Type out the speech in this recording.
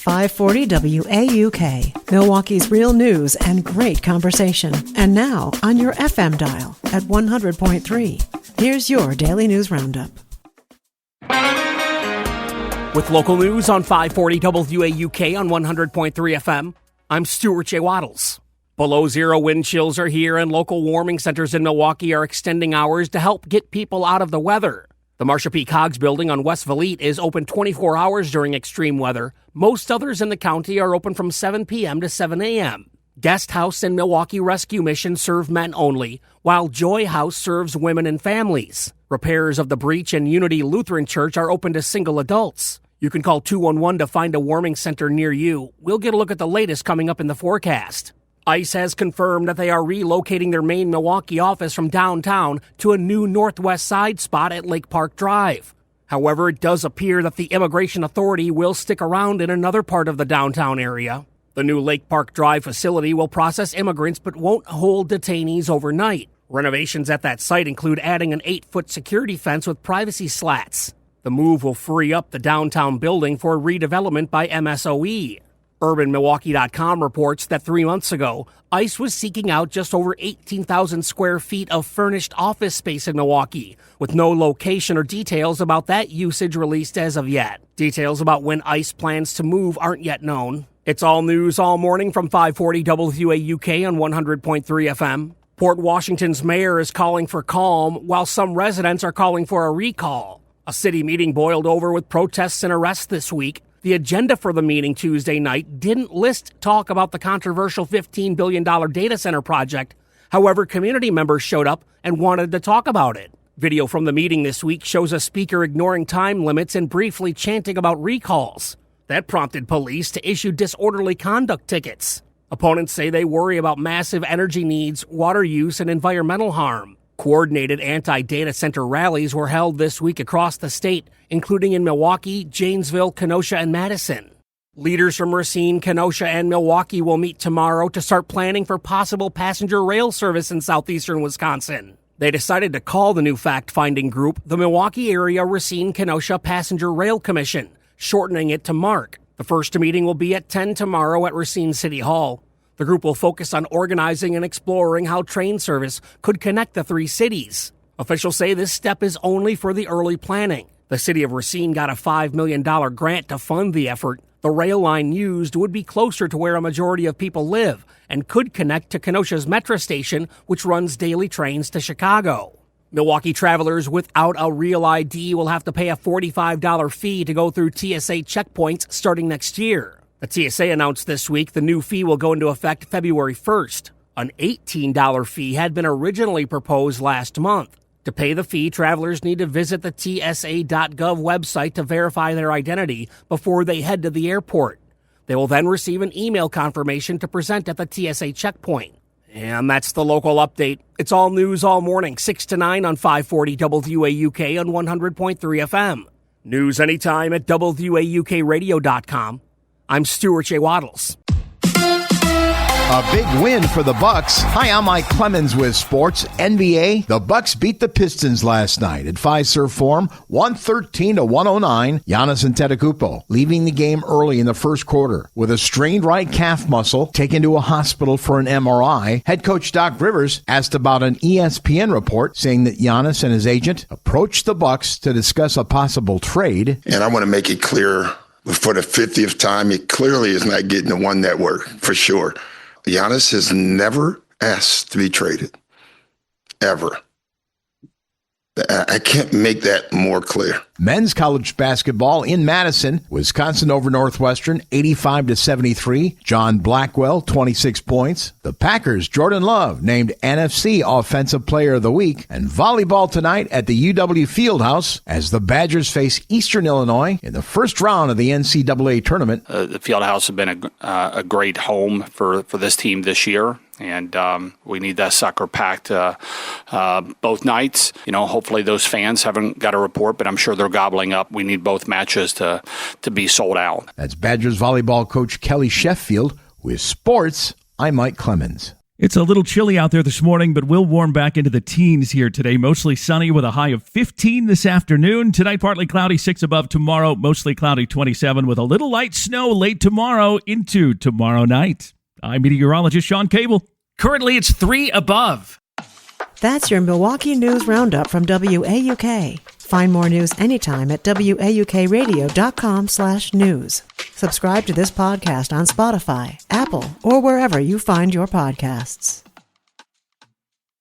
540 WAUK, Milwaukee's real news and great conversation. And now on your FM dial at 100.3. Here's your Daily News Roundup. With local news on 540 WAUK on 100.3 FM, I'm Stuart J. Waddles. Below zero wind chills are here, and local warming centers in Milwaukee are extending hours to help get people out of the weather. The Marsha P. Coggs building on West Valete is open 24 hours during extreme weather. Most others in the county are open from 7 p.m. to 7 a.m. Guest House and Milwaukee Rescue Mission serve men only, while Joy House serves women and families. Repairs of the Breach and Unity Lutheran Church are open to single adults. You can call 211 to find a warming center near you. We'll get a look at the latest coming up in the forecast. ICE has confirmed that they are relocating their main Milwaukee office from downtown to a new northwest side spot at Lake Park Drive. However, it does appear that the Immigration Authority will stick around in another part of the downtown area. The new Lake Park Drive facility will process immigrants but won't hold detainees overnight. Renovations at that site include adding an 8-foot security fence with privacy slats. The move will free up the downtown building for redevelopment by MSOE. UrbanMilwaukee.com reports that 3 months ago, ICE was seeking out just over 18,000 square feet of furnished office space in Milwaukee, with no location or details about that usage released as of yet. Details about when ICE plans to move aren't yet known. It's all news all morning from 540 WAUK on 100.3 FM. Port Washington's mayor is calling for calm, while some residents are calling for a recall. A city meeting boiled over with protests and arrests this week. The agenda for the meeting Tuesday night didn't list talk about the controversial $15 billion data center project. However, community members showed up and wanted to talk about it. Video from the meeting this week shows a speaker ignoring time limits and briefly chanting about recalls. That prompted police to issue disorderly conduct tickets. Opponents say they worry about massive energy needs, water use, and environmental harm. Coordinated anti-data center rallies were held this week across the state, including in Milwaukee, Janesville, Kenosha, and Madison. Leaders from Racine, Kenosha, and Milwaukee will meet tomorrow to start planning for possible passenger rail service in southeastern Wisconsin. They decided to call the new fact-finding group the Milwaukee Area Racine-Kenosha Passenger Rail Commission, shortening it to MARC. The first meeting will be at 10 tomorrow at Racine City Hall. The group will focus on organizing and exploring how train service could connect the three cities. Officials say this step is only for the early planning. The city of Racine got a $5 million grant to fund the effort. The rail line used would be closer to where a majority of people live and could connect to Kenosha's Metro station, which runs daily trains to Chicago. Milwaukee travelers without a real ID will have to pay a $45 fee to go through TSA checkpoints starting next year. The TSA announced this week the new fee will go into effect February 1st. An $18 fee had been originally proposed last month. To pay the fee, travelers need to visit the TSA.gov website to verify their identity before they head to the airport. They will then receive an email confirmation to present at the TSA checkpoint. And that's the local update. It's all news all morning, 6 to 9 on 540 WAUK on 100.3 FM. News anytime at WAUKradio.com. I'm Stuart J. Waddles. A big win for the Bucks. Hi, I'm Mike Clemens with Sports. NBA, the Bucks beat the Pistons last night at Fiserv Forum, 113-109. Giannis Antetokounmpo leaving the game early in the first quarter with a strained right calf muscle, taken to a hospital for an MRI. Head coach Doc Rivers asked about an ESPN report saying that Giannis and his agent approached the Bucks to discuss a possible trade. And I want to make it clear for the 50th time, it clearly is not getting to one network, for sure. Giannis has never asked to be traded, ever. I can't make that more clear. Men's college basketball in Madison, Wisconsin over Northwestern, 85-73. John Blackwell, 26 points. The Packers' Jordan Love named NFC Offensive Player of the Week. And volleyball tonight at the UW Fieldhouse as the Badgers face Eastern Illinois in the first round of the NCAA tournament. The Fieldhouse has been a great home for this team this year. And we need that sucker packed both nights. You know, hopefully those fans haven't got a report, but I'm sure they're gobbling up. We need both matches to be sold out. That's Badgers volleyball coach Kelly Sheffield. With sports, I'm Mike Clemens. It's a little chilly out there this morning, but we'll warm back into the teens here today. Mostly sunny with a high of 15 this afternoon. Tonight, partly cloudy, 6 above. Tomorrow, mostly cloudy, 27, with a little light snow late tomorrow into tomorrow night. I'm meteorologist Sean Cable. Currently, it's 3 above. That's your Milwaukee News Roundup from WAUK. Find more news anytime at waukradio.com/news. Subscribe to this podcast on Spotify, Apple, or wherever you find your podcasts.